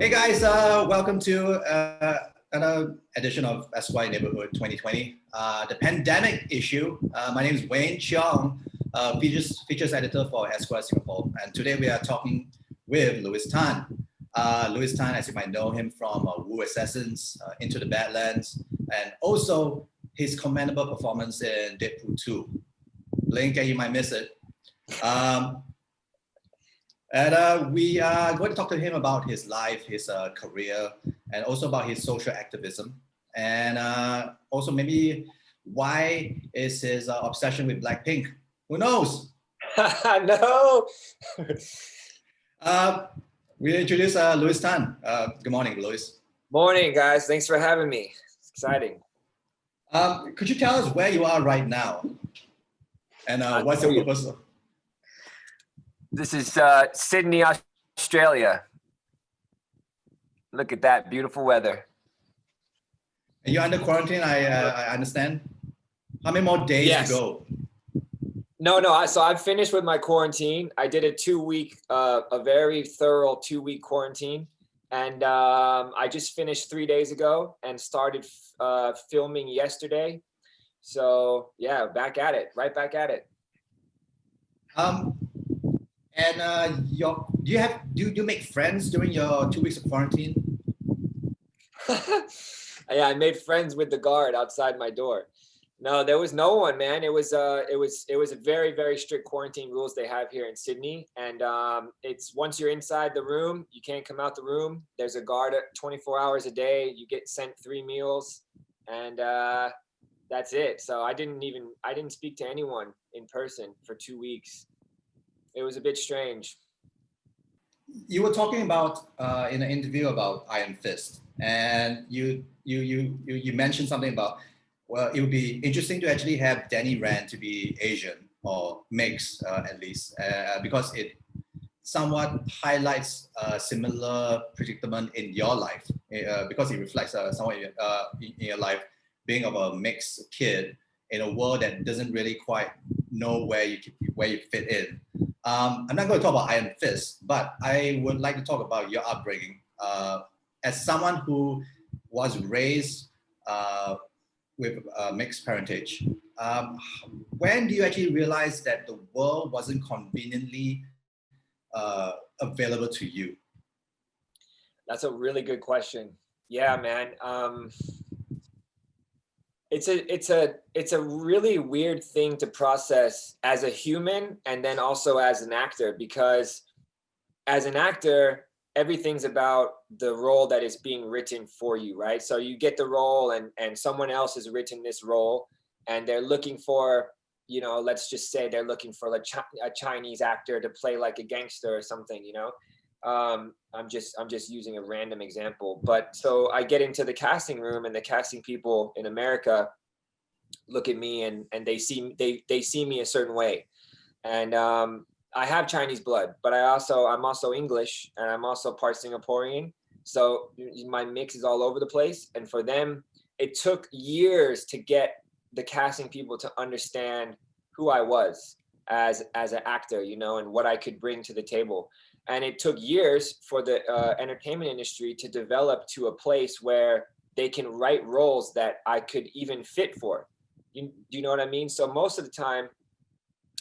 Hey guys, welcome to another edition of Esquire Neighbourhood 2020. The pandemic issue. My name is Wayne Cheong, features editor for Esquire Singapore, and today we are talking with Louis Tan. Louis Tan, as you might know him from Wu Assassins, Into the Badlands, and also his commendable performance in Deadpool 2. Blink and you might miss it. And we are going to talk to him about his life, his career, and also about his social activism. And also maybe why is his obsession with Blackpink? Who knows? No. We introduce Louis Tan. Good morning, Louis. Morning, guys. Thanks for having me. It's exciting. Could you tell us where you are right now? And what's your purpose? This is Sydney, Australia. Look at that beautiful weather. And you're under quarantine, I understand. How many more days to go? No. So I've finished with my quarantine. I did a very thorough 2-week quarantine. And I just finished 3 days ago and started filming yesterday. So yeah, right back at it. And do you make friends during your 2 weeks of quarantine? Yeah, I made friends with the guard outside my door. No, there was no one, man. It was a very, very strict quarantine rules they have here in Sydney. And it's once you're inside the room, you can't come out the room. There's a guard 24 hours a day. You get sent 3 meals, and that's it. So I didn't speak to anyone in person for 2 weeks. It was a bit strange. You were talking about in an interview about Iron Fist, and you mentioned something about, well, it would be interesting to actually have Danny Rand to be Asian or mixed at least, because it somewhat highlights a similar predicament in your life, because it reflects somewhat in your life being of a mixed kid in a world that doesn't really quite know where you fit in. I'm not going to talk about Iron Fist, but I would like to talk about your upbringing. As someone who was raised with mixed parentage, when do you actually realize that the world wasn't conveniently available to you? That's a really good question. Yeah, man. It's a really weird thing to process as a human and then also as an actor, because as an actor, everything's about the role that is being written for you, right? So you get the role and someone else has written this role and they're looking for, let's just say they're looking for a Chinese actor to play like a gangster or something, I'm just using a random example. But so I get into the casting room and the casting people in America look at me and they see me a certain way. And I have Chinese blood, but I'm also English and I'm also part Singaporean. So my mix is all over the place. And for them, it took years to get the casting people to understand who I was as an actor, and what I could bring to the table. And it took years for the entertainment industry to develop to a place where they can write roles that I could even fit for. Do you know what I mean? So most of the time,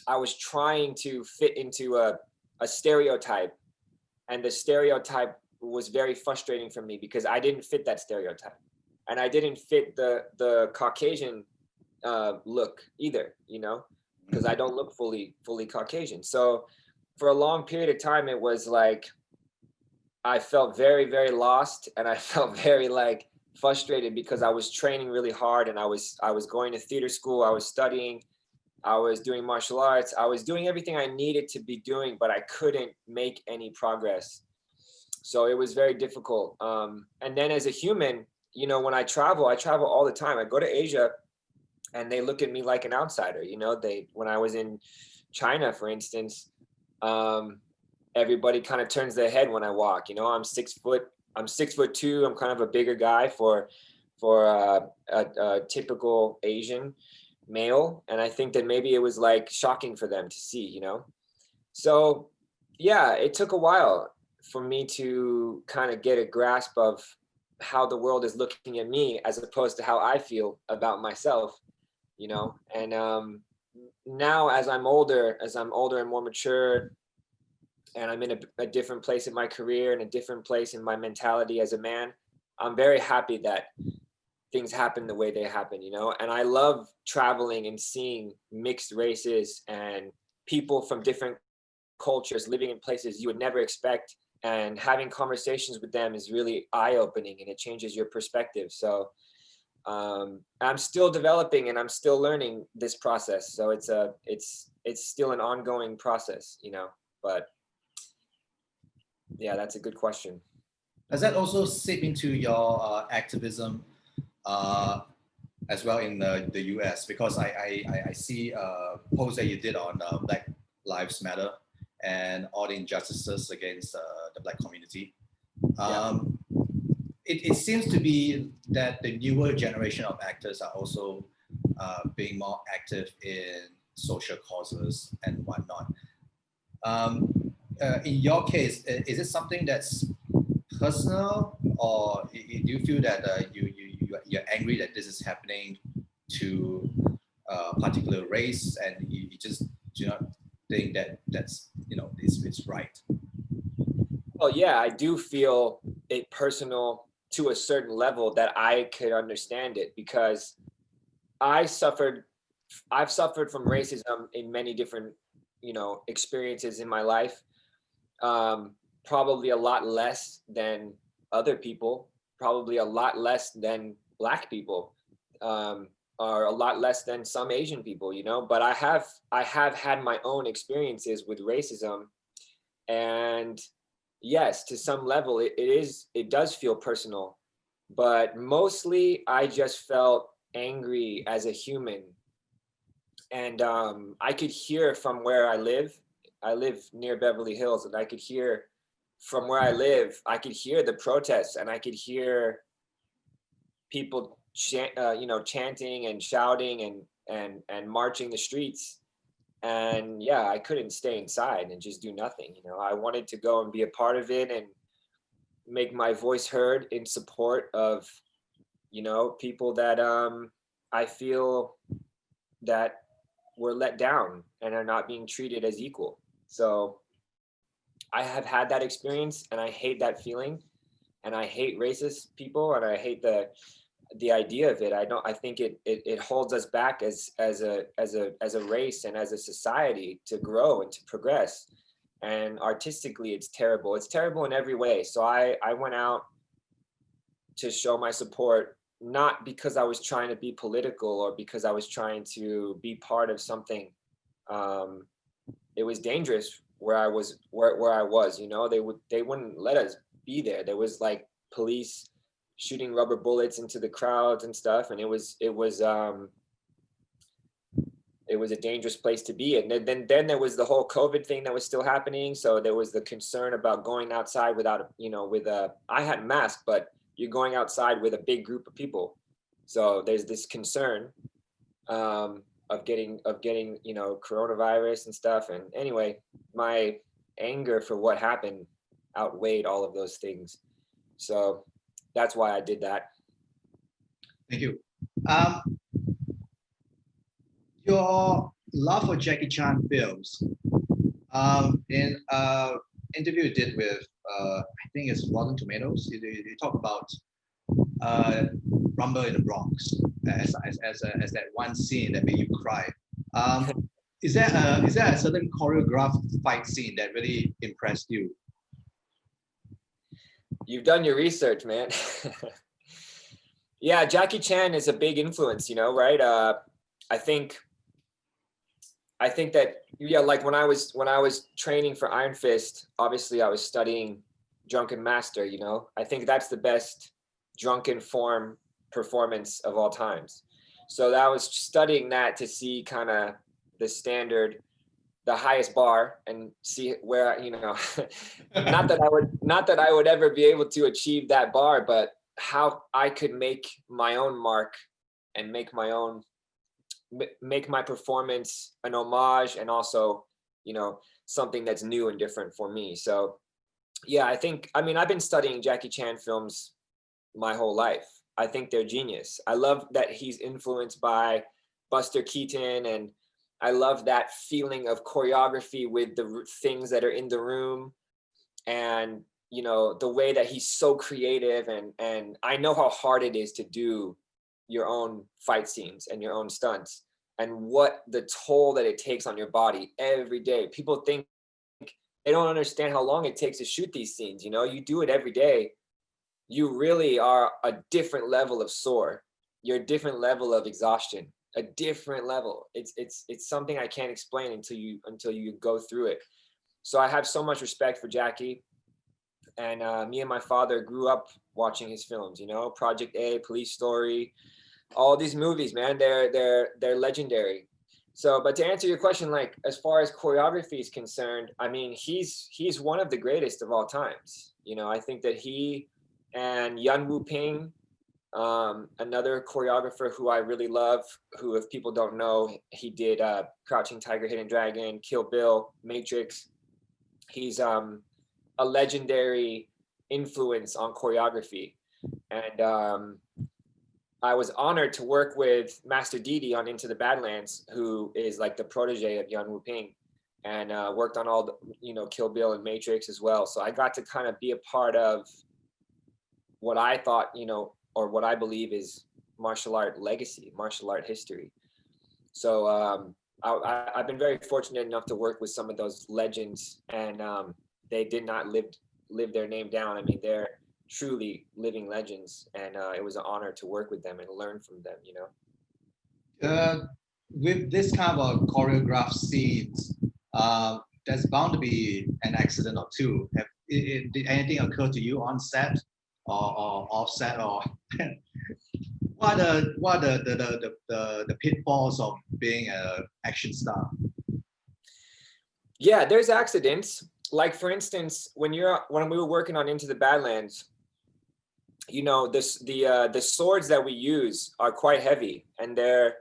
I was trying to fit into a stereotype, and the stereotype was very frustrating for me because I didn't fit that stereotype, and I didn't fit the Caucasian look either, because I don't look fully Caucasian. So for a long period of time, it was like I felt very, very lost, and I felt very frustrated because I was training really hard, and I was going to theater school, I was studying, I was doing martial arts, I was doing everything I needed to be doing, but I couldn't make any progress. So it was very difficult. And then as a human, when I travel all the time. I go to Asia and they look at me like an outsider. When I was in China, for instance, everybody kind of turns their head when I walk. I'm 6 foot. I'm 6'2". I'm kind of a bigger guy for a typical Asian male, and I think that maybe it was shocking for them to see. So yeah, it took a while for me to kind of get a grasp of how the world is looking at me as opposed to how I feel about myself, you know. And now as I'm older and more mature, and I'm in a different place in my career and a different place in my mentality as a man, I'm very happy that things happen the way they happen, you know. And I love traveling and seeing mixed races and people from different cultures living in places you would never expect, and having conversations with them is really eye-opening, and it changes your perspective. So I'm still developing and I'm still learning this process. So it's still an ongoing process, you know. But yeah, that's a good question. Does that also seep into your activism as well in the US? Because I see a post that you did on Black Lives Matter and all the injustices against the Black community. It seems to be that the newer generation of actors are also being more active in social causes and whatnot. In your case, is it something that's personal, or do you feel that you're angry that this is happening to a particular race, and you just do not think that that's, you know, it's right? Well, yeah, I do feel it personal to a certain level that I could understand it, because I've suffered from racism in many different, you know, experiences in my life. Probably a lot less than other people, probably a lot less than Black people, or a lot less than some Asian people, you know. But I have had my own experiences with racism, and yes, to some level it does feel personal, but mostly I just felt angry as a human. And I could hear from where I live. I live near Beverly Hills, and I could hear from where I live, I could hear the protests, and I could hear people you know, chanting and shouting and marching the streets. And yeah, I couldn't stay inside and just do nothing, you know. I wanted to go and be a part of it and make my voice heard in support of, you know, people that I feel that were let down and are not being treated as equal. So I have had that experience, and I hate that feeling, and I hate racist people, and I hate the idea of it. I think it holds us back as a race and as a society to grow and to progress. And artistically, it's terrible. It's terrible in every way. So I went out to show my support, not because I was trying to be political or because I was trying to be part of something. It was dangerous where I was, you know. They wouldn't let us be there. There was like police shooting rubber bullets into the crowds and stuff, and it was a dangerous place to be. And then there was the whole COVID thing that was still happening. So there was the concern about going outside without, you know, I had a mask, but you're going outside with a big group of people. So there's this concern of getting, you know, coronavirus and stuff. And anyway, my anger for what happened outweighed all of those things. So that's why I did that. Thank you. Your love for Jackie Chan films. In an interview you did with, I think it's Rotten Tomatoes, you talk about Rumble in the Bronx as that one scene that made you cry. Is there a certain choreographed fight scene that really impressed you? You've done your research, man. Yeah, Jackie Chan is a big influence, you know, right? I think that, yeah, like when I was training for Iron Fist, obviously I was studying Drunken Master, you know. I think that's the best drunken form performance of all times. So I was studying that to see kind of the standard, the highest bar, and see where, you know, not that I would ever be able to achieve that bar, but how I could make my own mark and make my performance an homage, and also, you know, something that's new and different for me. So Yeah, I mean, I've been studying Jackie Chan films my whole life. I think they're genius. I love that he's influenced by Buster Keaton, and I love that feeling of choreography with the things that are in the room, and you know, the way that he's so creative, and I know how hard it is to do your own fight scenes and your own stunts, and what the toll that it takes on your body every day. People think they don't understand how long it takes to shoot these scenes. You know, you do it every day, you really are a different level of sore. You're a different level of exhaustion, a different level. It's something I can't explain until you go through it. So I have so much respect for Jackie, and me and my father grew up watching his films. You know, Project A, Police Story, all these movies, man. They're legendary. So, but to answer your question, like as far as choreography is concerned, I mean, he's one of the greatest of all times. You know, I think that he and Yun Wu Ping, another choreographer who I really love, who, if people don't know, he did Crouching Tiger, Hidden Dragon, Kill Bill, Matrix. He's a legendary influence on choreography, and I was honored to work with Master Didi on Into the Badlands, who is like the protege of Yun Wu Ping, and worked on all the, you know, Kill Bill and Matrix as well. So I got to kind of be a part of what I thought, you know, or what I believe is martial art legacy, martial art history. So I've been very fortunate enough to work with some of those legends, and they did not live their name down. I mean, they're truly living legends, and it was an honor to work with them and learn from them, you know. With this kind of choreographed scenes, there's bound to be an accident or two. Did anything occur to you on set or off set, or what are the pitfalls of being an action star? Yeah, there's accidents. Like for instance, when we were working on Into the Badlands, you know, the swords that we use are quite heavy, and they're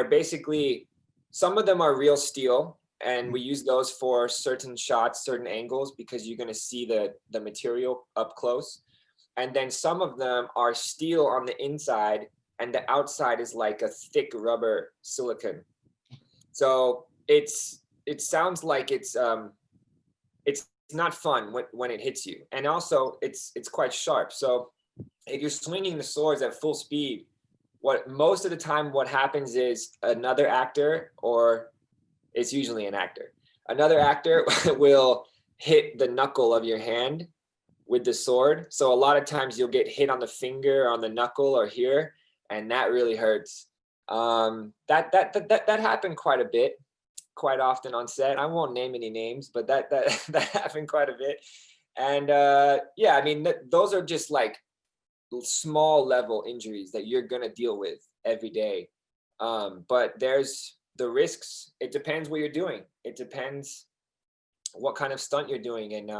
basically, some of them are real steel, and we use those for certain shots, certain angles, because you're going to see the material up close. And then some of them are steel on the inside, and the outside is like a thick rubber silicone. So it sounds like it's not fun when it hits you, and also it's quite sharp. So if you're swinging the swords at full speed, what most of the time what happens is another actor, or it's usually an actor, another actor will hit the knuckle of your hand with the sword. So a lot of times you'll get hit on the finger, on the knuckle, or here, and that really hurts. That happened quite a bit, quite often on set. I won't name any names, but that happened quite a bit. And yeah, I mean, those are just like small level injuries that you're gonna deal with every day. But there's the risks. It depends what you're doing. It depends what kind of stunt you're doing, and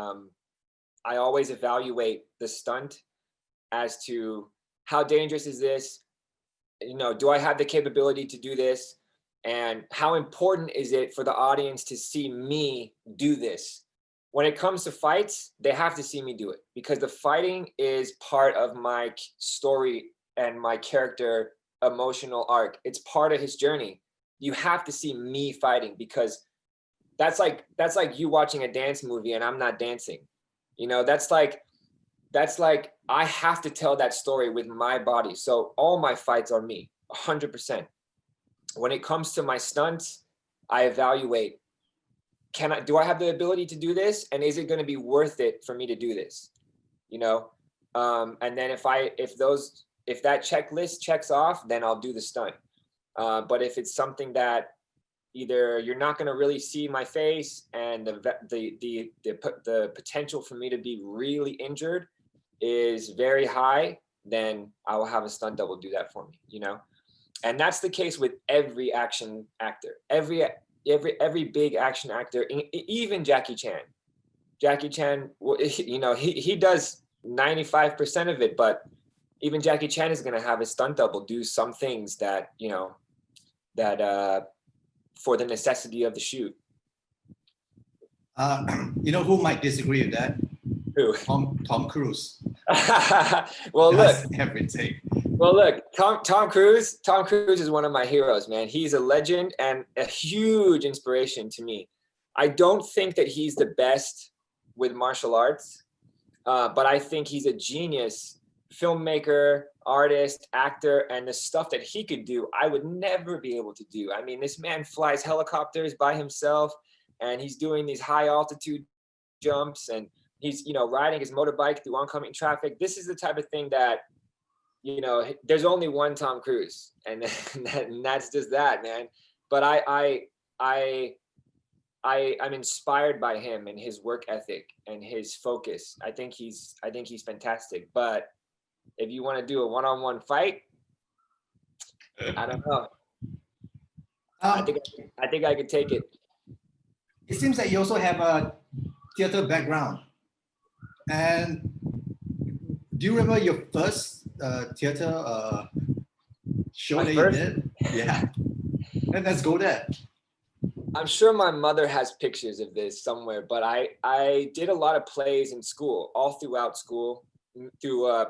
I always evaluate the stunt as to how dangerous is this? You know, do I have the capability to do this? And how important is it for the audience to see me do this? When it comes to fights, they have to see me do it, because the fighting is part of my story and my character emotional arc. It's part of his journey. You have to see me fighting, because that's like you watching a dance movie and I'm not dancing. You know, that's like I have to tell that story with my body. So all my fights are me, 100%. When it comes to my stunts, I evaluate, do I have the ability to do this? And is it going to be worth it for me to do this? You know? And then if that checklist checks off, then I'll do the stunt. But if it's something that either you're not going to really see my face, and the potential for me to be really injured is very high, then I will have a stunt double do that for me, you know? And that's the case with every action actor, every big action actor, even Jackie Chan. Jackie Chan, you know, he does 95% of it, but even Jackie Chan is going to have a stunt double do some things that, you know, that for the necessity of the shoot. You know who might disagree with that? Who? Tom Cruise. Well, look. That's everything. Well, look. Tom Cruise. Tom Cruise is one of my heroes, man. He's a legend and a huge inspiration to me. I don't think that he's the best with martial arts, but I think he's a genius filmmaker, artist, actor, and the stuff that he could do, I would never be able to do. I mean, this man flies helicopters by himself, and he's doing these high altitude jumps, and he's, you know, riding his motorbike through oncoming traffic. This is the type of thing that, you know, there's only one Tom Cruise, and that's just that, man. But I'm inspired by him and his work ethic and his focus. I think he's fantastic. But if you want to do a one-on-one fight, I don't know. I think I could take it. It seems that you also have a theater background. And do you remember your first theater show that you did? Yeah. And let's go there. I'm sure my mother has pictures of this somewhere, but I did a lot of plays in school, all throughout school, through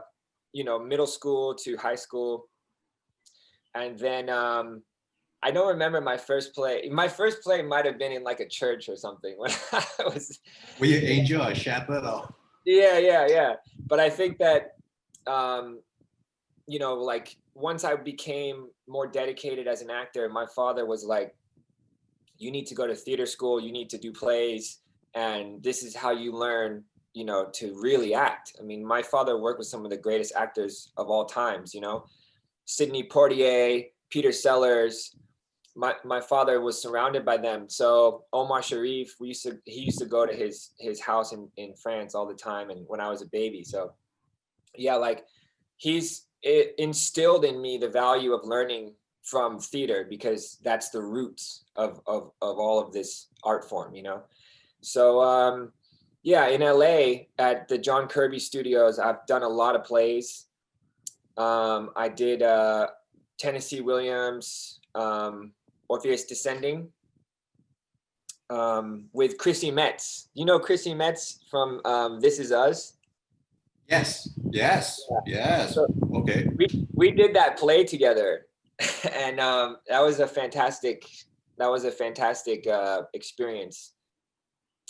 you know, middle school to high school. And then I don't remember my first play. My first play might have been in like a church or something when I was. Were you angel or shepherd or? Yeah. But I think that you know, like once I became more dedicated as an actor, my father was like, you need to go to theater school, you need to do plays, and this is how you learn, you know, to really act. I mean, my father worked with some of the greatest actors of all times, you know, Sidney Poitier, Peter Sellers. My father was surrounded by them. So Omar Sharif, he used to go to his house in France all the time, and when I was a baby. So yeah, like it instilled in me the value of learning from theater, because that's the roots of all of this art form, you know? So yeah, in LA at the John Kirby Studios, I've done a lot of plays. I did Tennessee Williams, Orpheus Descending, with Chrissy Metz. You know Chrissy Metz from This Is Us? Yes. So, okay. We did that play together. And that was a fantastic experience.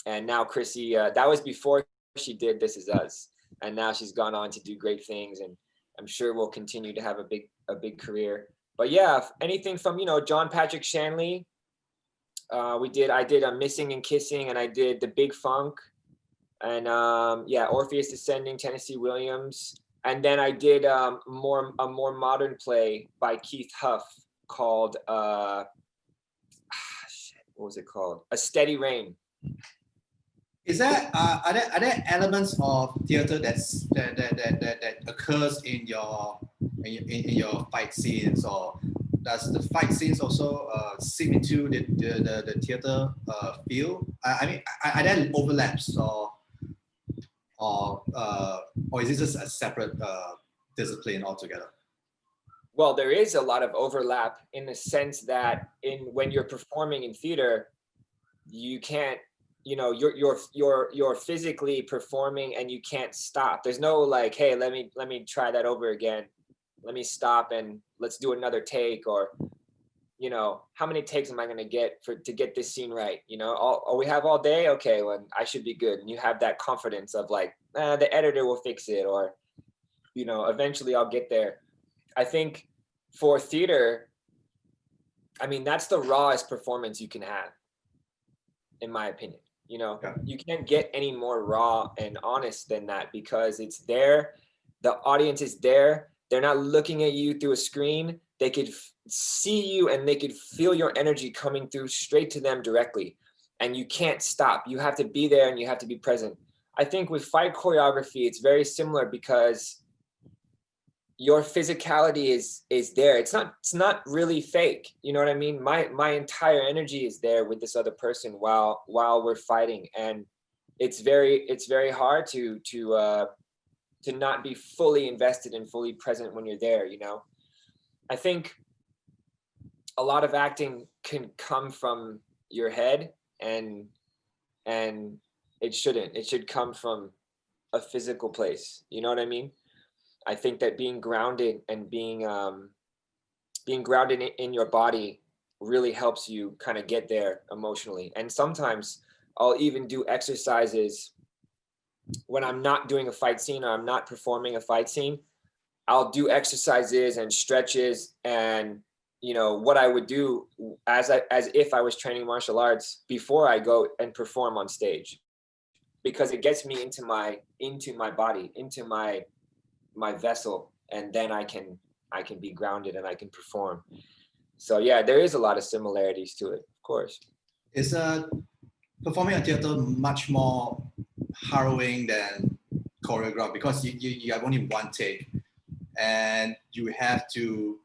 And now Chrissy, that was before she did This Is Us, and now she's gone on to do great things, and I'm sure will continue to have a big career. But yeah, anything from, you know, John Patrick Shanley. I did a Missing and Kissing, and I did The Big Funk, and yeah, Orpheus Descending, Tennessee Williams. And then I did a more modern play by Keith Huff called what was it called? A Steady Rain. Is that are there elements of theater that occurs in your fight scenes, or does the fight scenes also seep into the theater feel? I mean, are there overlaps or is it just a separate discipline altogether? Well, there is a lot of overlap in the sense that when you're performing in theater, you can't, you know, you're physically performing and you can't stop. There's no like, hey, let me try that over again. Let me stop and let's do another take, or, you know, how many takes am I going to get to get this scene right? You know, we have all day. Okay, well, I should be good. And you have that confidence of like, the editor will fix it, or, you know, eventually I'll get there. I think for theater, I mean, that's the rawest performance you can have, in my opinion. You know, yeah. You can't get any more raw and honest than that, because it's there. The audience is there. They're not looking at you through a screen. They could see you and they could feel your energy coming through straight to them directly. And you can't stop. You have to be there and you have to be present. I think with fight choreography, it's very similar, because your physicality is there. It's not really fake. You know what I mean? My entire energy is there with this other person while we're fighting. And it's very hard to not be fully invested and fully present when you're there, you know? I think a lot of acting can come from your head, and it shouldn't. It should come from a physical place. You know what I mean? I think that being grounded and being grounded in your body really helps you kind of get there emotionally. And sometimes I'll even do exercises when I'm not doing a fight scene or I'm not performing a fight scene. I'll do exercises and stretches and, you know, what I would do as if I was training martial arts before I go and perform on stage, because it gets me into my body, into my vessel, and then I can be grounded and I can perform. So yeah, there is a lot of similarities to it, of course. Is performing on theater much more harrowing than choreograph, because you have only one take and you have to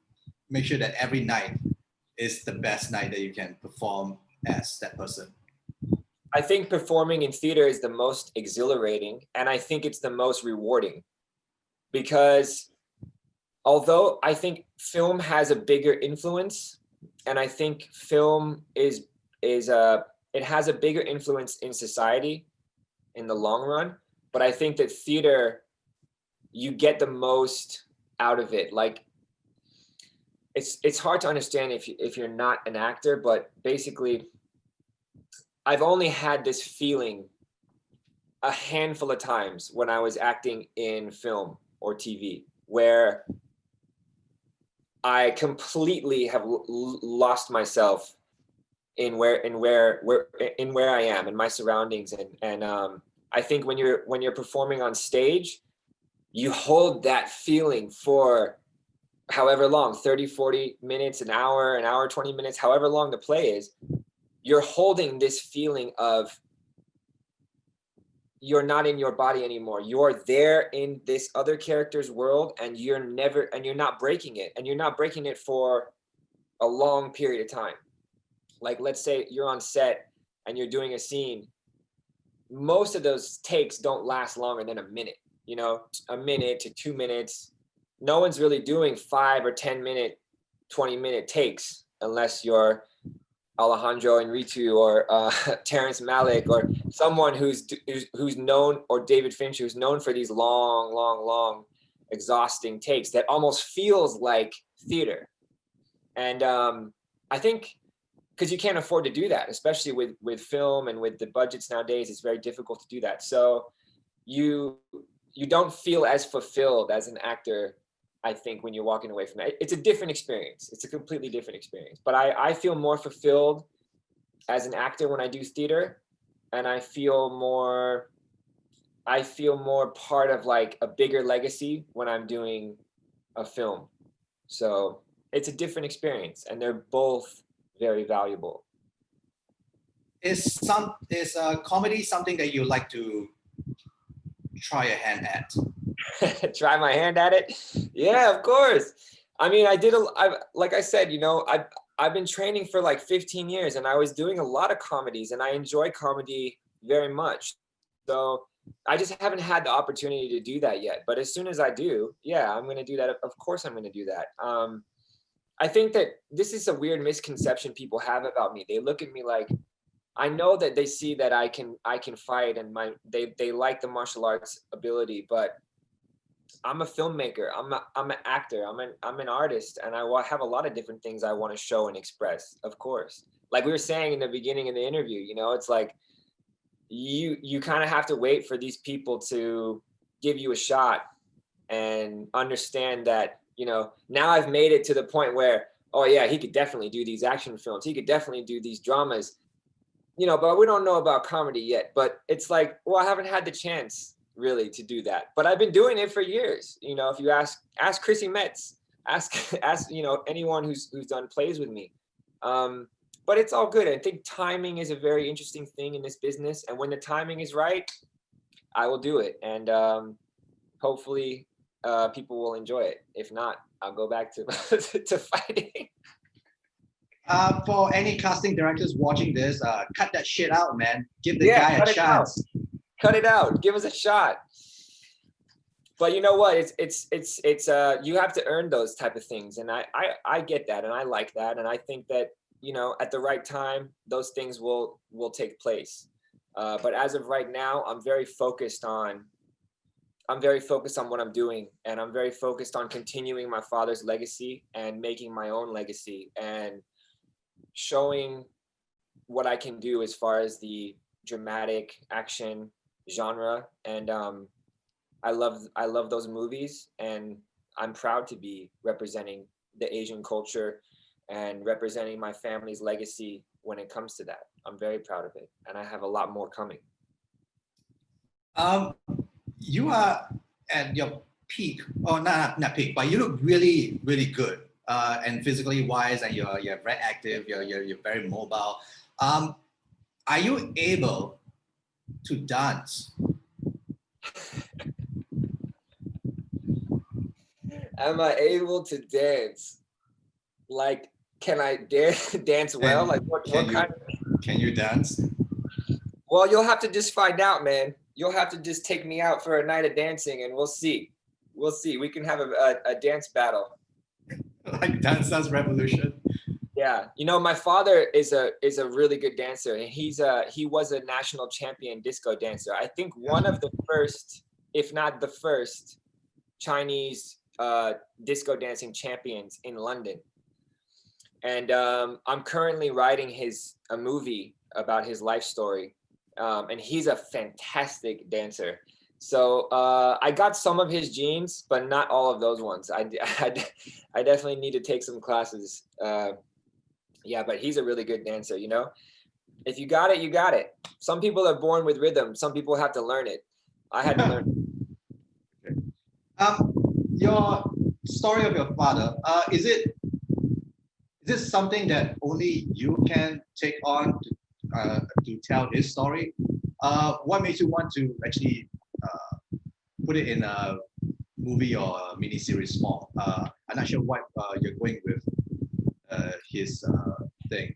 make sure that every night is the best night that you can perform as that person? I think performing in theater is the most exhilarating, and I think it's the most rewarding, because although I think film has a bigger influence, and I think film it has a bigger influence in society in the long run, but I think that theater, you get the most out of it. Like, it's hard to understand if you're not an actor, but basically I've only had this feeling a handful of times when I was acting in film or TV, where I completely have lost myself in where I am, in my surroundings, and I think when you're performing on stage, you hold that feeling for however long, 30, 40 minutes, an hour, 20 minutes, however long the play is. You're holding this feeling of you're not in your body anymore. You're there in this other character's world, and you're not breaking it. And you're not breaking it for a long period of time. Like, let's say you're on set and you're doing a scene. Most of those takes don't last longer than a minute, you know, a minute to 2 minutes. No one's really doing 5 or 10 minute, 20-minute takes unless you're Alejandro Inarritu or Terrence Malick or someone who's known, or David Fincher, who's known for these long, exhausting takes that almost feels like theater. And I think because you can't afford to do that, especially with film and with the budgets nowadays, it's very difficult to do that. So you don't feel as fulfilled as an actor, I think, when you're walking away from that. It's a different experience. It's a completely different experience. But I feel more fulfilled as an actor when I do theater, and I feel more part of like a bigger legacy when I'm doing a film. So it's a different experience, and they're both very valuable. Is comedy something that you like to try a hand at? Try my hand at it? Yeah, of course. I mean, like I said, you know, I've been training for like 15 years, and I was doing a lot of comedies, and I enjoy comedy very much. So I just haven't had the opportunity to do that yet. But as soon as I do, yeah, I'm going to do that. Of course, I'm going to do that. I think that this is a weird misconception people have about me. They look at me like, I know that they see that I can fight, and they like the martial arts ability, but I'm a filmmaker. I'm an actor. I'm an artist, and I have a lot of different things I want to show and express. Of course, like we were saying in the beginning of the interview, you know, it's like you kind of have to wait for these people to give you a shot and understand that, you know, now I've made it to the point where, oh yeah, he could definitely do these action films. He could definitely do these dramas, you know, but we don't know about comedy yet. But it's like, well, I haven't had the chance really to do that, but I've been doing it for years. You know, if you ask Chrissy Metz, ask you know, anyone who's done plays with me. But it's all good. I think timing is a very interesting thing in this business, and when the timing is right, I will do it, and hopefully people will enjoy it. If not, I'll go back to to fighting. For any casting directors watching this, cut that shit out, man. Give the guy a chance. Cut it out. Give us a shot. But you know what? It's you have to earn those type of things, and I get that, and I like that, and I think that, you know, at the right time, those things will take place. But as of right now, I'm very focused on I'm very focused on what I'm doing, and I'm very focused on continuing my father's legacy and making my own legacy and showing what I can do as far as the dramatic action genre. And I love those movies, and I'm proud to be representing the Asian culture and representing my family's legacy when it comes to that. I'm very proud of it, and I have a lot more coming. You are at your peak, or not peak, but you look really, really good, and physically wise, and you're very active. You're very mobile. Are you able to dance? Am I able to dance? Like, can I dance well? Like, what kind of... Can you dance? Well, you'll have to just find out, man. You'll have to just take me out for a night of dancing, and we'll see. We'll see. We can have a dance battle. Like Dance Dance Revolution. Yeah, you know, my father is a really good dancer, and he was a national champion disco dancer. I think one of the first, if not the first, Chinese disco dancing champions in London. And I'm currently writing a movie about his life story, and he's a fantastic dancer. So I got some of his genes, but not all of those ones. I definitely need to take some classes. Yeah, but he's a really good dancer, you know? If you got it, you got it. Some people are born with rhythm. Some people have to learn it. I had to learn it. Your story of your father, is this something that only you can take on to tell his story? What makes you want to actually put it in a movie or a miniseries form? I'm not sure what you're going with his thing.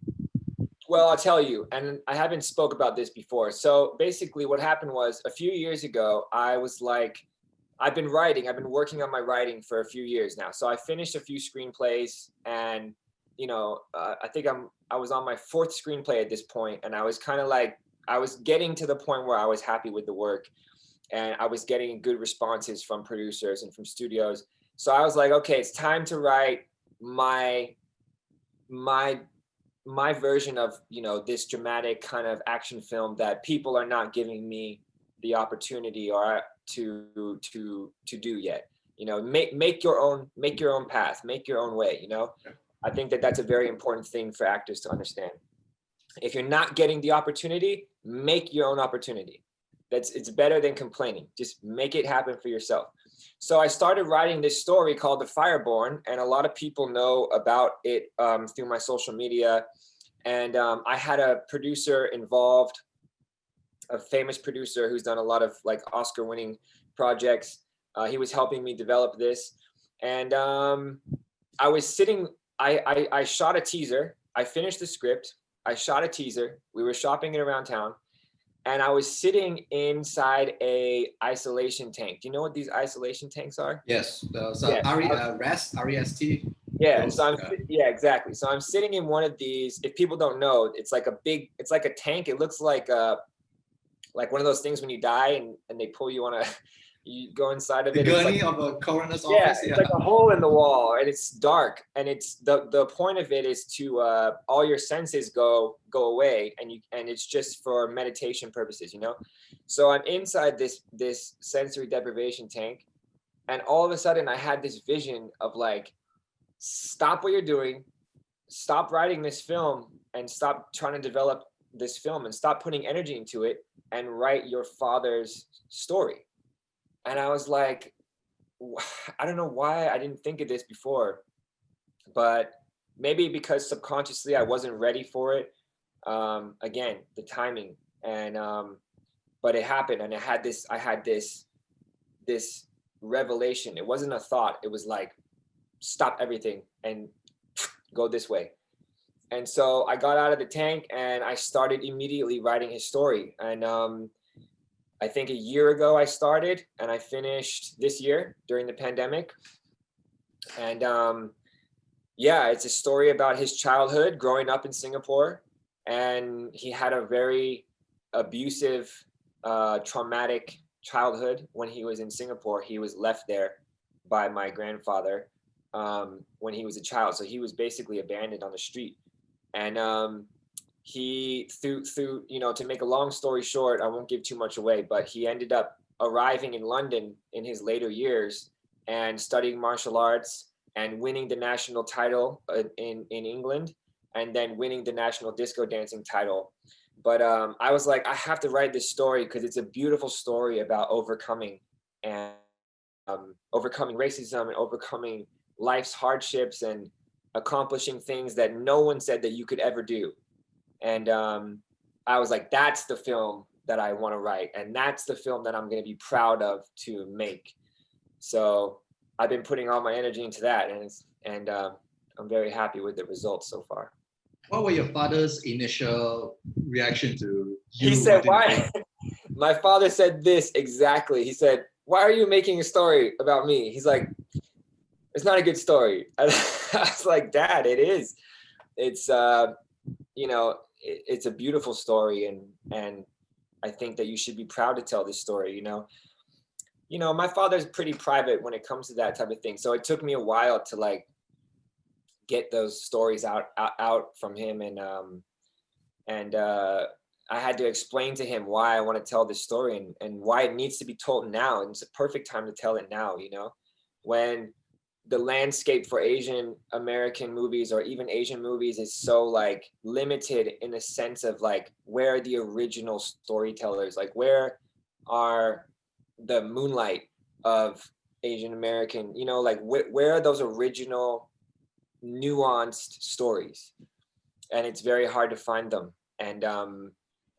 Well, I'll tell you, and I haven't spoke about this before. So basically what happened was a few years ago, I was like, I've been working on my writing for a few years now. So I finished a few screenplays, and you know, I think I was on my 4th screenplay at this point, and I was kind of like, I was getting to the point where I was happy with the work, and I was getting good responses from producers and from studios. So I was like, okay, it's time to write my version of, you know, this dramatic kind of action film that people are not giving me the opportunity or to do yet. You know, make your own path, make your own way, you know. I think that that's a very important thing for actors to understand. If you're not getting the opportunity, make your own opportunity. It's better than complaining. Just make it happen for yourself. So I started writing this story called The Fireborn, and a lot of people know about it through my social media. And I had a producer involved, a famous producer who's done a lot of like Oscar-winning projects. He was helping me develop this, and I was sitting. I shot a teaser. I finished the script. I shot a teaser. We were shopping it around town, and I was sitting inside a isolation tank. Do you know what these isolation tanks are? Yes. So REST, REST. Yeah. So yeah, exactly. So I'm sitting in one of these. If people don't know, it's like a tank. It looks like one of those things when you die and they pull you on you go inside of it. The gurney of a coroner's office. Yeah, it's like a hole in the wall, and it's dark, and it's the point of it is to all your senses go away, and it's just for meditation purposes, you know. So I'm inside this sensory deprivation tank, and all of a sudden I had this vision of like, stop what you're doing, stop writing this film, and stop trying to develop this film, and stop putting energy into it, and write your father's story. And I was like, I don't know why I didn't think of this before, but maybe because subconsciously I wasn't ready for it. Again, the timing, and but it happened, and I had this revelation. It wasn't a thought. It was like, stop everything and go this way. And so I got out of the tank and I started immediately writing his story. And I think a year ago I started, and I finished this year during the pandemic. And yeah, it's a story about his childhood growing up in Singapore. And he had a very abusive, traumatic childhood. When he was in Singapore, he was left there by my grandfather when he was a child. So he was basically abandoned on the street. And he, through to make a long story short, I won't give too much away, but he ended up arriving in London in his later years and studying martial arts and winning the national title in England, and then winning the national disco dancing title. But I was like, I have to write this story because it's a beautiful story about overcoming and overcoming racism and overcoming life's hardships and accomplishing things that no one said that you could ever do. And I was like, that's the film that I want to write, and that's the film that I'm going to be proud of to make. So I've been putting all my energy into that, and I'm very happy with the results so far. What were your father's initial reaction to you? He said, wanting to "Why?" My father said this exactly. He said, "Why are you making a story about me?" He's like, "It's not a good story." And I was like, "Dad, it is. It's it's a beautiful story, and I think that you should be proud to tell this story." My father's pretty private when it comes to that type of thing, so it took me a while to like get those stories out from him, and I had to explain to him why I want to tell this story and why it needs to be told now, and it's a perfect time to tell it now. When the landscape for Asian American movies or even Asian movies is so like limited in the sense of like, where are the original storytellers? Like, where are the Moonlight of Asian American, like where are those original nuanced stories? And it's very hard to find them. And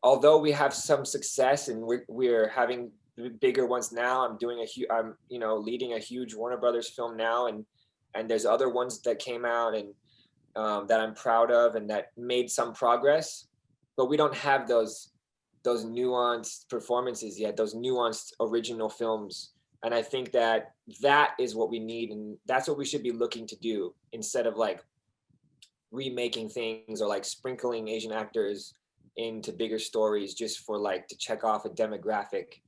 although we have some success and we're having bigger ones now, I'm leading a huge Warner Brothers film now, and there's other ones that came out and that I'm proud of and that made some progress, but we don't have those nuanced performances yet, those nuanced original films. And I think that is what we need, and that's what we should be looking to do, instead of like remaking things or like sprinkling Asian actors into bigger stories just for like to check off a demographic.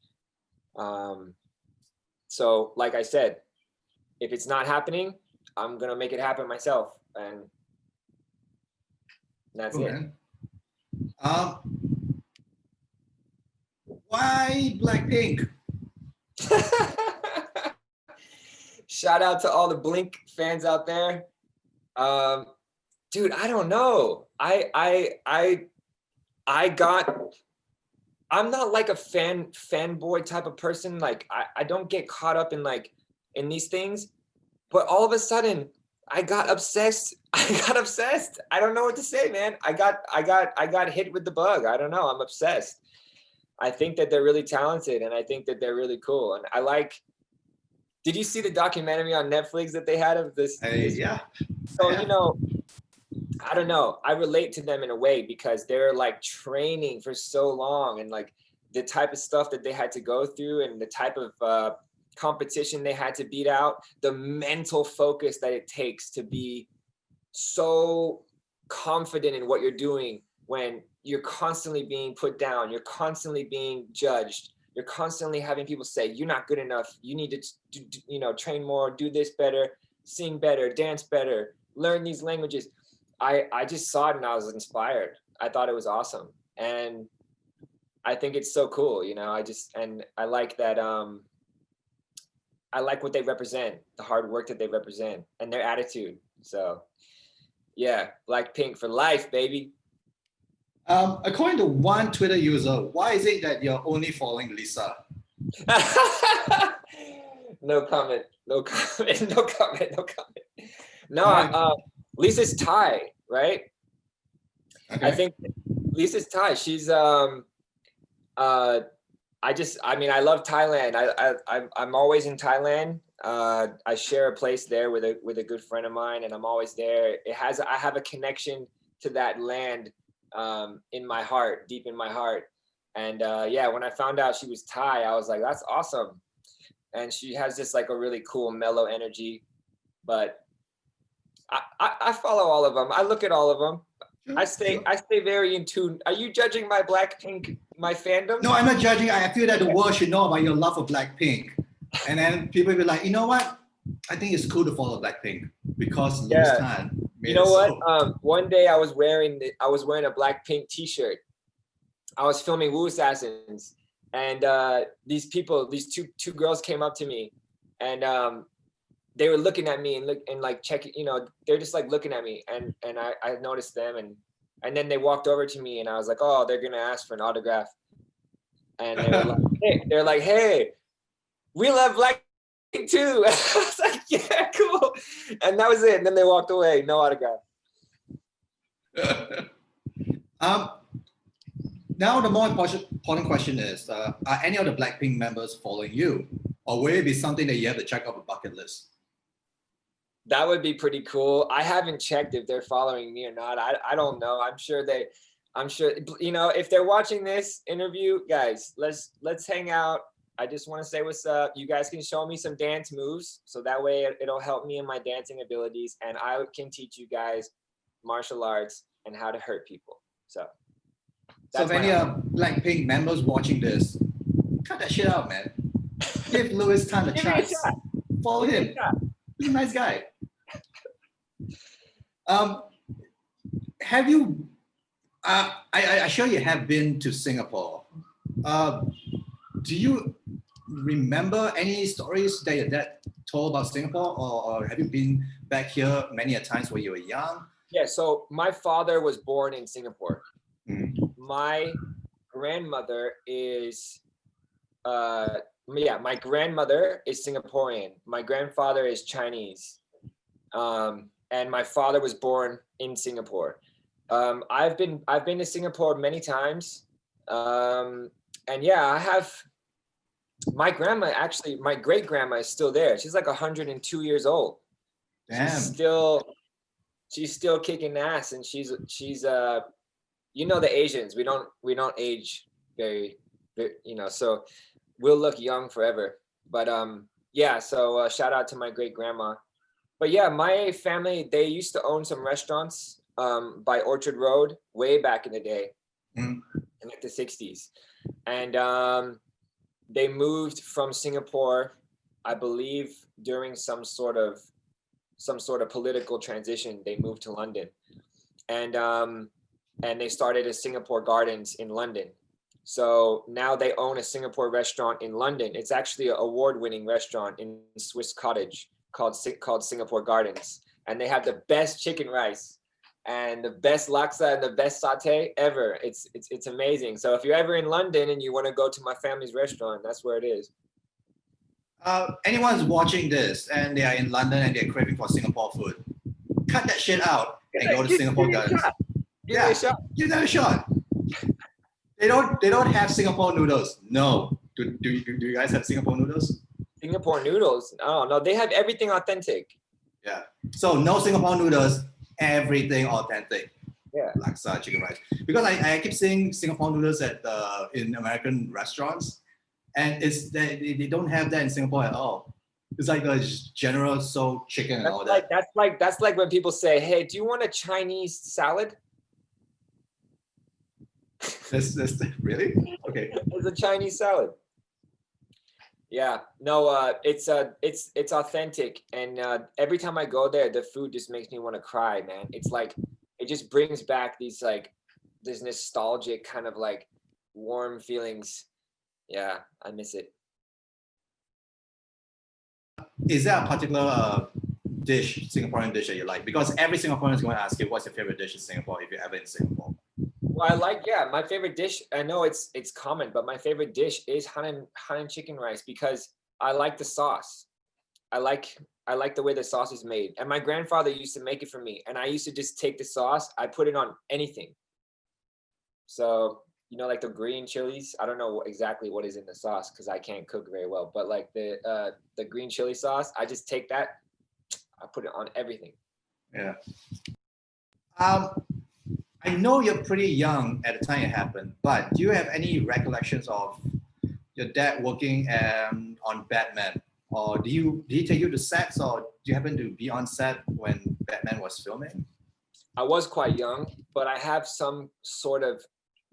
So like I said, if it's not happening, I'm gonna make it happen myself, and that's it. Man. Why Blackpink? Shout out to all the Blink fans out there. Dude, I don't know. I'm not like a fanboy type of person. Like I don't get caught up in these things, but all of a sudden I got obsessed. I don't know what to say, man. I got hit with the bug. I don't know. I'm obsessed. I think that they're really talented, and I think that they're really cool. And I like, did you see the documentary on Netflix that they had of this? Yeah. So, Yeah. I don't know. I relate to them in a way because they're like training for so long, and like the type of stuff that they had to go through and the type of competition they had to beat out, the mental focus that it takes to be so confident in what you're doing when you're constantly being put down, you're constantly being judged, you're constantly having people say you're not good enough, you need to train more, do this better, sing better, dance better, learn these languages. I just saw it and I was inspired. I thought it was awesome, and I think it's so cool. I like that. I like what they represent, the hard work that they represent, and their attitude. So yeah, Blackpink for life, baby. According to one Twitter user, why is it that you're only following Lisa? No comment. No, Lisa's Thai, right? Okay. I think Lisa's Thai. She's I love Thailand. I'm always in Thailand. I share a place there with a good friend of mine, and I'm always there. I have a connection to that land in my heart, deep in my heart. And when I found out she was Thai, I was like, that's awesome. And she has just like a really cool mellow energy. But I follow all of them. I look at all of them. Sure, I stay very in tune. Are you judging my Blackpink my fandom. No, I'm not judging. I feel that the world should know about your love for Blackpink. And then people will be like, you know what? I think it's cool to follow Blackpink because Louis Tan made You know it what? so. One day I was wearing a Blackpink T-shirt. I was filming Wu Assassins, and these two girls came up to me, and they were looking at me and like checking. You know, they're just like looking at me, and I noticed them, and then they walked over to me, and I was like, oh, they're gonna ask for an autograph, and they're like, hey, we love Blackpink too. I was like, yeah, cool, and that was it. And then they walked away, no autograph. Now the more important question is, are any of the Blackpink members following you? Or will it be something that you have to check off a bucket list? That would be pretty cool. I haven't checked if they're following me or not. I don't know. I'm sure, you know, if they're watching this interview, guys, let's hang out. I just want to say what's up. You guys can show me some dance moves, so that way it'll help me in my dancing abilities, and I can teach you guys martial arts and how to hurt people. So if any Blackpink members watching this, cut that shit out, man. Give Louis Tan a chance. Follow him. He's a nice guy. Have you? I'm sure you have been to Singapore. Do you remember any stories that your dad told about Singapore, or have you been back here many a times when you were young? Yeah. So my father was born in Singapore. Mm. My grandmother is my grandmother is Singaporean. My grandfather is Chinese. And my father was born in Singapore. I've been to Singapore many times. And yeah, I have my grandma, actually, my great grandma is still there. She's like 102 years old. Damn. She's still kicking ass, and she's you know, the Asians, we don't age very, you know, so we'll look young forever. But yeah, so shout out to my great grandma. But yeah, my family, they used to own some restaurants by Orchard Road way back in the day, in like the 60s. And they moved from Singapore, I believe, during some sort of political transition. They moved to London. And they started a Singapore Gardens in London. So now they own a Singapore restaurant in London. It's actually an award-winning restaurant in Swiss Cottage called Singapore Gardens. And they have the best chicken rice and the best laksa and the best satay ever. It's amazing. So if you're ever in London and you want to go to my family's restaurant, that's where it is. Anyone's watching this and they are in London and they're craving for Singapore food, cut that shit out and go to Singapore Gardens. Give it a shot. Give that a shot. They don't have Singapore noodles. No. Do you guys have Singapore noodles? Singapore noodles? Oh no, they have everything authentic. Yeah. So no Singapore noodles, everything authentic. Yeah. Laksa, chicken rice. Because I keep seeing Singapore noodles in American restaurants, and they don't have that in Singapore at all. It's like a general soul chicken and all that. That's like when people say, "Hey, do you want a Chinese salad?" That's really okay. It's a Chinese salad. Yeah, no, it's authentic, and every time I go there, the food just makes me want to cry, man. It's like it just brings back these like this nostalgic kind of like warm feelings. Yeah, I miss it. Is there a particular Singaporean dish that you like? Because every Singaporean is going to ask you, what's your favorite dish in Singapore if you're ever in Singapore? Well, my favorite dish, I know it's common, but my favorite dish is Hainan chicken rice because I like the sauce. I like the way the sauce is made. And my grandfather used to make it for me. And I used to just take the sauce, I put it on anything. So, you know, like the green chilies, I don't know exactly what is in the sauce because I can't cook very well, but like the green chili sauce, I just take that, I put it on everything. Yeah. I know you're pretty young at the time it happened, but do you have any recollections of your dad working on Batman? Or did he take you to sets, or do you happen to be on set when Batman was filming? I was quite young, but I have some sort of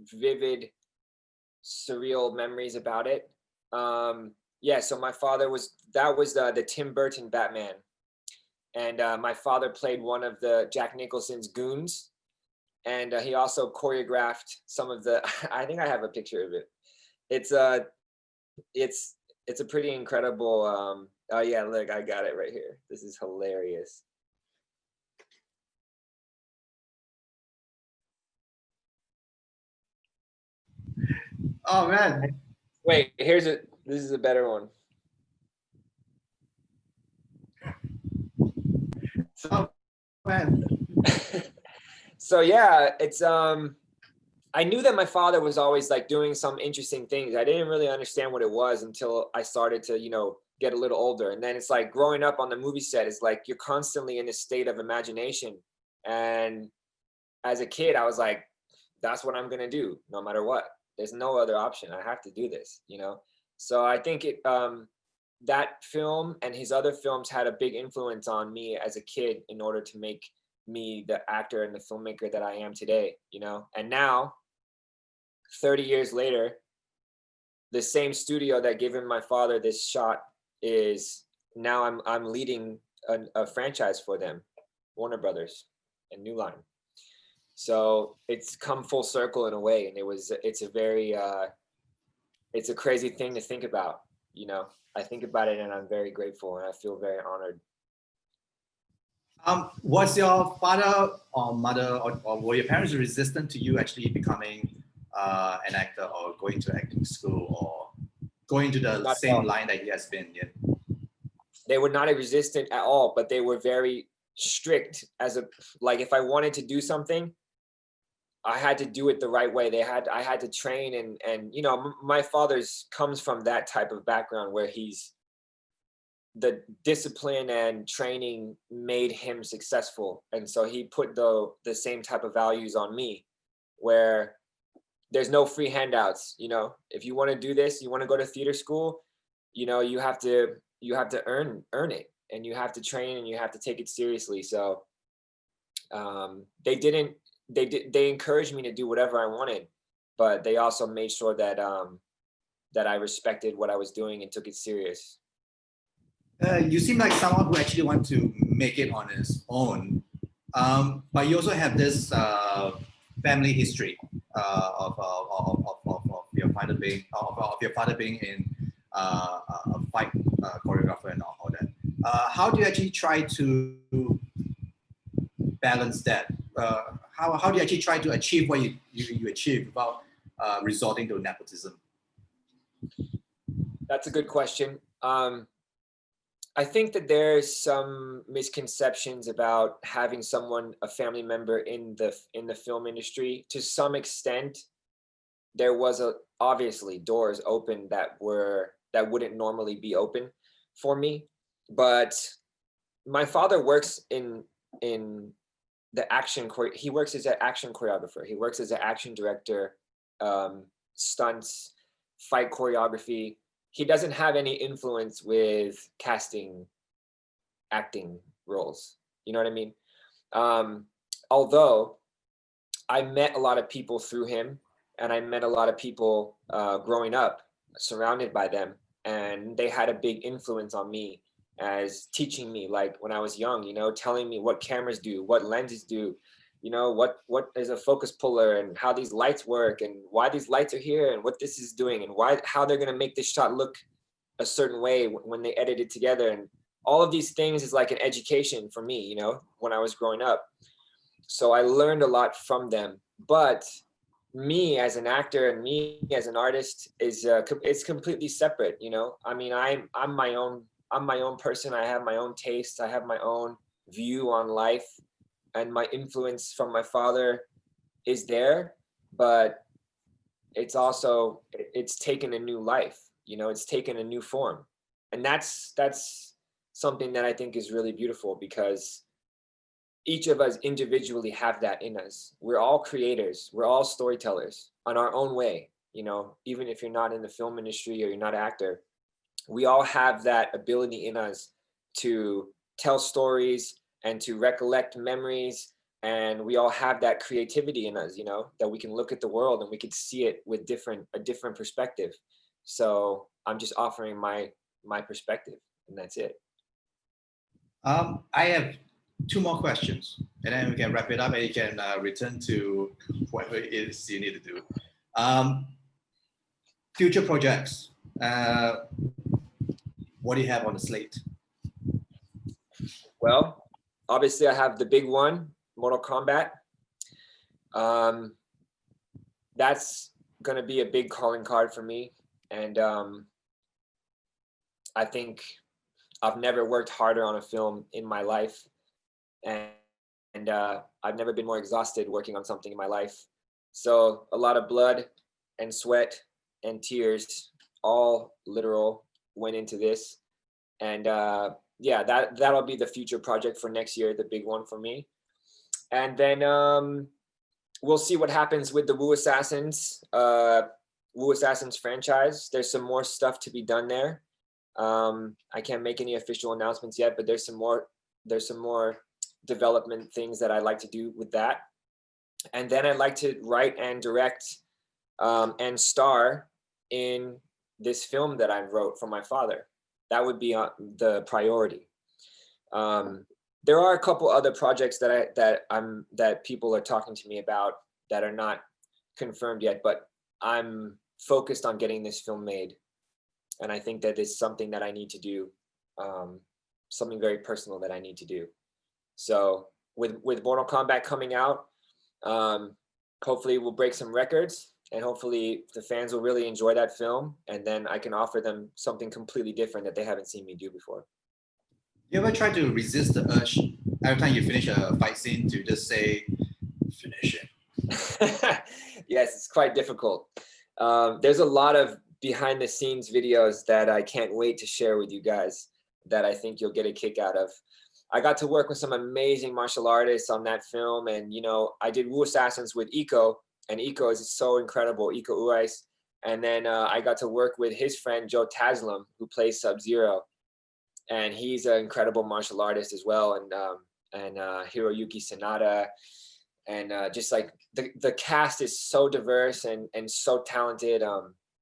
vivid surreal memories about it. Yeah, so my father was, that was the Tim Burton Batman. And my father played one of the Jack Nicholson's goons. And he also choreographed some of the, I think I have a picture of it. It's a pretty incredible, oh yeah, look, I got it right here. This is hilarious. Oh man. Wait, here's it. This is a better one. Oh man. So yeah, it's I knew that my father was always like doing some interesting things. I didn't really understand what it was until I started to, you know, get a little older. And then it's like growing up on the movie set, it's like you're constantly in a state of imagination. And as a kid, I was like, that's what I'm gonna do, no matter what. There's no other option. I have to do this, you know? So I think it that film and his other films had a big influence on me as a kid in order to make me the actor and the filmmaker that I am today, you know? And now, 30 years later, the same studio that gave my father this shot is now I'm leading a franchise for them, Warner Brothers and New Line. So it's come full circle in a way, and it's a very it's a crazy thing to think about, you know. I think about it and I'm very grateful and I feel very honored. Was your father or mother or were your parents resistant to you actually becoming an actor or going to acting school or going to the same line that he has been? Yeah. They were not resistant at all, but they were very strict like if I wanted to do something, I had to do it the right way. I had to train and you know, my father's comes from that type of background where the discipline and training made him successful. And so he put the same type of values on me where there's no free handouts. You know, if you want to do this, you want to go to theater school, you know, you have to earn it, and you have to train and you have to take it seriously. So they encouraged me to do whatever I wanted, but they also made sure that that I respected what I was doing and took it serious. You seem like someone who actually wants to make it on his own, but you also have this family history of your father being in a fight choreographer and all that. How do you actually try to balance that? How do you actually try to achieve what you achieve without resorting to nepotism? That's a good question. I think that there's some misconceptions about having someone, a family member in the film industry. To some extent, there was obviously doors open that wouldn't normally be open for me. But my father works in the action. He works as an action choreographer. He works as an action director, stunts, fight choreography. He doesn't have any influence with casting acting roles. You know what I mean? Although I met a lot of people through him, and I met a lot of people growing up surrounded by them, and they had a big influence on me as teaching me, like when I was young, you know, telling me what cameras do, what lenses do, you know, what is a focus puller and how these lights work and why these lights are here and what this is doing and how they're going to make this shot look a certain way when they edit it together. And all of these things is like an education for me, you know, when I was growing up. So I learned a lot from them. But me as an actor and me as an artist it's completely separate, you know. I mean, I'm my own person. I have my own tastes. I have my own view on life. And my influence from my father is there, but it's taken a new life, you know, it's taken a new form. And that's something that I think is really beautiful, because each of us individually have that in us. We're all creators, we're all storytellers on our own way, you know. Even if you're not in the film industry or you're not an actor, we all have that ability in us to tell stories and to recollect memories and we all have that creativity in us, you know, that we can look at the world and we can see it with a different perspective. So I'm just offering my perspective, and that's it. I have two more questions, and then we can wrap it up, and you can return to whatever it is you need to do. Future projects. What do you have on the slate? Well, obviously I have the big one, Mortal Kombat. That's gonna be a big calling card for me, and I think I've never worked harder on a film in my life, and I've never been more exhausted working on something in my life. So a lot of blood and sweat and tears, all literal, went into this, and yeah, that'll be the future project for next year, the big one for me. And then we'll see what happens with the Wu Assassins franchise. There's some more stuff to be done there. I can't make any official announcements yet, but there's some more development things that I'd like to do with that. And then I'd like to write and direct and star in this film that I wrote for my father. That would be the priority. There are a couple other projects that people are talking to me about that are not confirmed yet, but I'm focused on getting this film made. And I think that it's something that I need to do, something very personal that I need to do. So with Mortal Kombat coming out, hopefully we'll break some records, and hopefully the fans will really enjoy that film, and then I can offer them something completely different that they haven't seen me do before. You ever try to resist the urge every time you finish a fight scene to just say, finish it? Yes, it's quite difficult. There's a lot of behind the scenes videos that I can't wait to share with you guys that I think you'll get a kick out of. I got to work with some amazing martial artists on that film, and you know, I did Wu Assassins with Iko, and Iko is so incredible, Iko Uwais. And then I got to work with his friend Joe Taslim, who plays Sub-Zero, and he's an incredible martial artist as well, and Hiroyuki Sanada, and just like the cast is so diverse and so talented.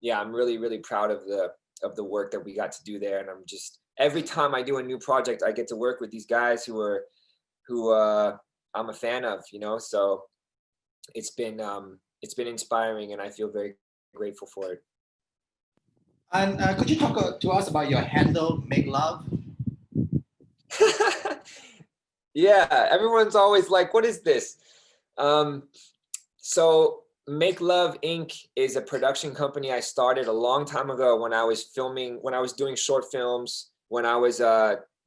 Yeah, I'm really proud of the work that we got to do there, and I'm just, every time I do a new project, I get to work with these guys who I'm a fan of, you know. So it's been inspiring, and I feel very grateful for it. And could you talk to us about your handle, Make Love? Yeah, everyone's always like, what is this? So Make Love Inc. is a production company I started a long time ago when I was doing short films, when I was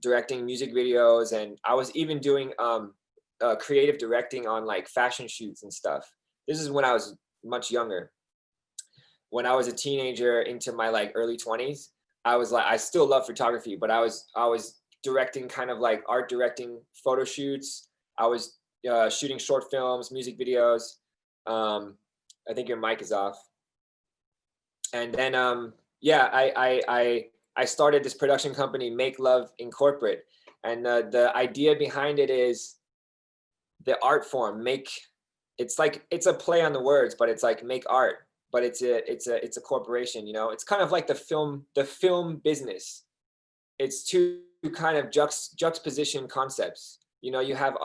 directing music videos, and I was even doing creative directing on like fashion shoots and stuff. This is when I was much younger. When I was a teenager into my like early 20s, I was like, I still love photography, but I was directing kind of like art directing photo shoots. I was shooting short films, music videos. I think your mic is off. And then yeah, I started this production company, Make Love Incorporate, and the idea behind it is the art form. It's a play on the words, but it's like make art, but it's a corporation, you know. It's kind of like the film business. It's two kind of juxtaposition concepts. You know, you have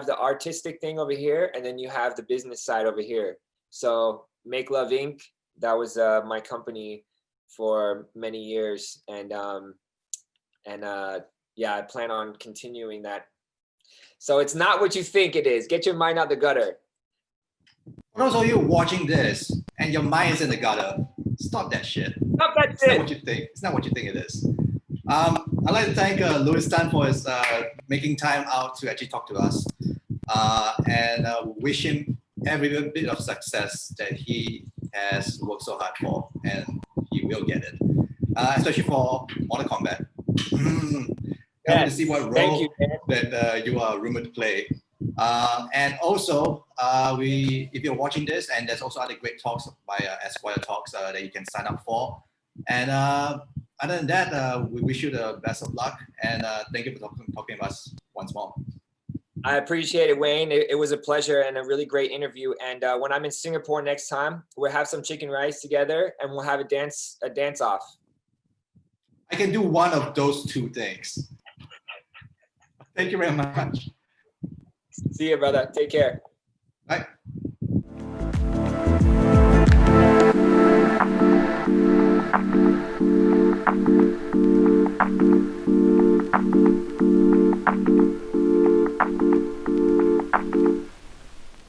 the artistic thing over here, and then you have the business side over here. So Make Love Inc., that was my company for many years, and yeah, I plan on continuing that. So it's not what you think it is. Get your mind out the gutter. For those of you watching this and your mind is in the gutter, stop that shit. Stop that It's shit. not what you think. It's not what you think it is. I'd like to thank Louis Stunt for his making time out to actually talk to us, and wish him every bit of success that he has worked so hard for, and he will get it, especially for Mortal Kombat. Can't wait to see what role that you are rumored to play. And also, if you're watching this, and there's also other great talks by Esquire Talks that you can sign up for. And other than that, we wish you the best of luck, and thank you for talking to us once more. I appreciate it, Wayne. It was a pleasure and a really great interview. And when I'm in Singapore next time, we'll have some chicken rice together and we'll have a dance off. I can do one of those two things. Thank you very much. See you, brother. Take care. Bye.